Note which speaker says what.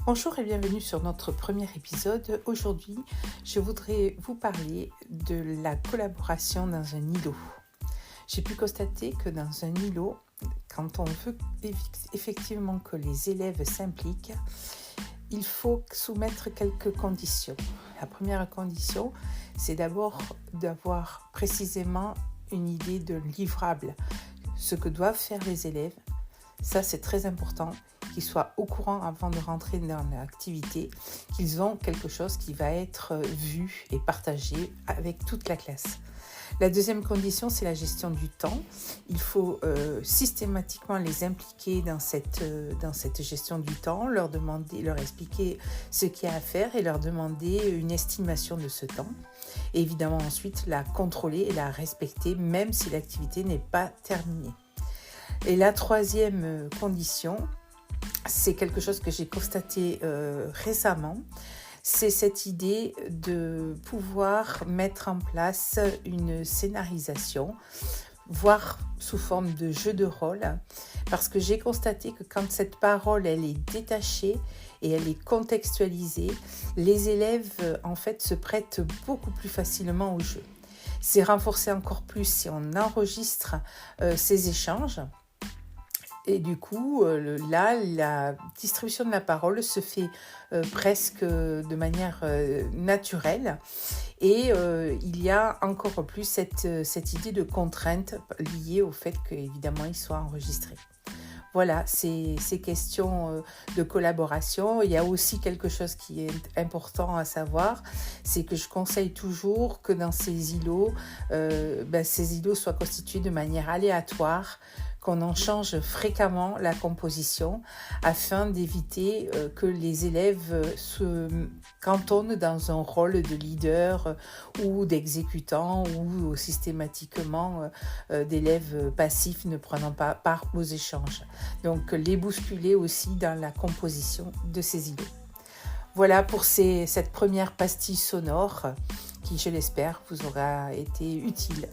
Speaker 1: Bonjour et bienvenue sur notre premier épisode. Aujourd'hui, je voudrais vous parler de la collaboration dans un îlot. J'ai pu constater que dans un îlot, quand on veut effectivement que les élèves s'impliquent, il faut soumettre quelques conditions. La première condition, c'est d'abord d'avoir précisément une idée de livrable, ce que doivent faire les élèves. Ça, c'est très important, qu'ils soient au courant avant de rentrer dans l'activité, qu'ils ont quelque chose qui va être vu et partagé avec toute la classe. La deuxième condition, c'est la gestion du temps. Il faut systématiquement les impliquer dans cette gestion du temps, leur expliquer ce qu'il y a à faire et leur demander une estimation de ce temps. Et évidemment, ensuite, la contrôler et la respecter, même si l'activité n'est pas terminée. Et la troisième condition, c'est quelque chose que j'ai constaté récemment, c'est cette idée de pouvoir mettre en place une scénarisation, voire sous forme de jeu de rôle, parce que j'ai constaté que quand cette parole elle est détachée et elle est contextualisée, les élèves en fait se prêtent beaucoup plus facilement au jeu. C'est renforcé encore plus si on enregistre ces échanges. Et du coup, là, la distribution de la parole se fait presque de manière naturelle. Et il y a encore plus cette idée de contrainte liée au fait qu'évidemment, il soit enregistré. Voilà, ces questions de collaboration. Il y a aussi quelque chose qui est important à savoir, c'est que je conseille toujours que dans ces îlots soient constitués de manière aléatoire, qu'on en change fréquemment la composition afin d'éviter que les élèves se cantonnent dans un rôle de leader ou d'exécutant ou systématiquement d'élèves passifs ne prenant pas part aux échanges. Donc les bousculer aussi dans la composition de ces îlots. Voilà pour cette première pastille sonore qui, je l'espère, vous aura été utile.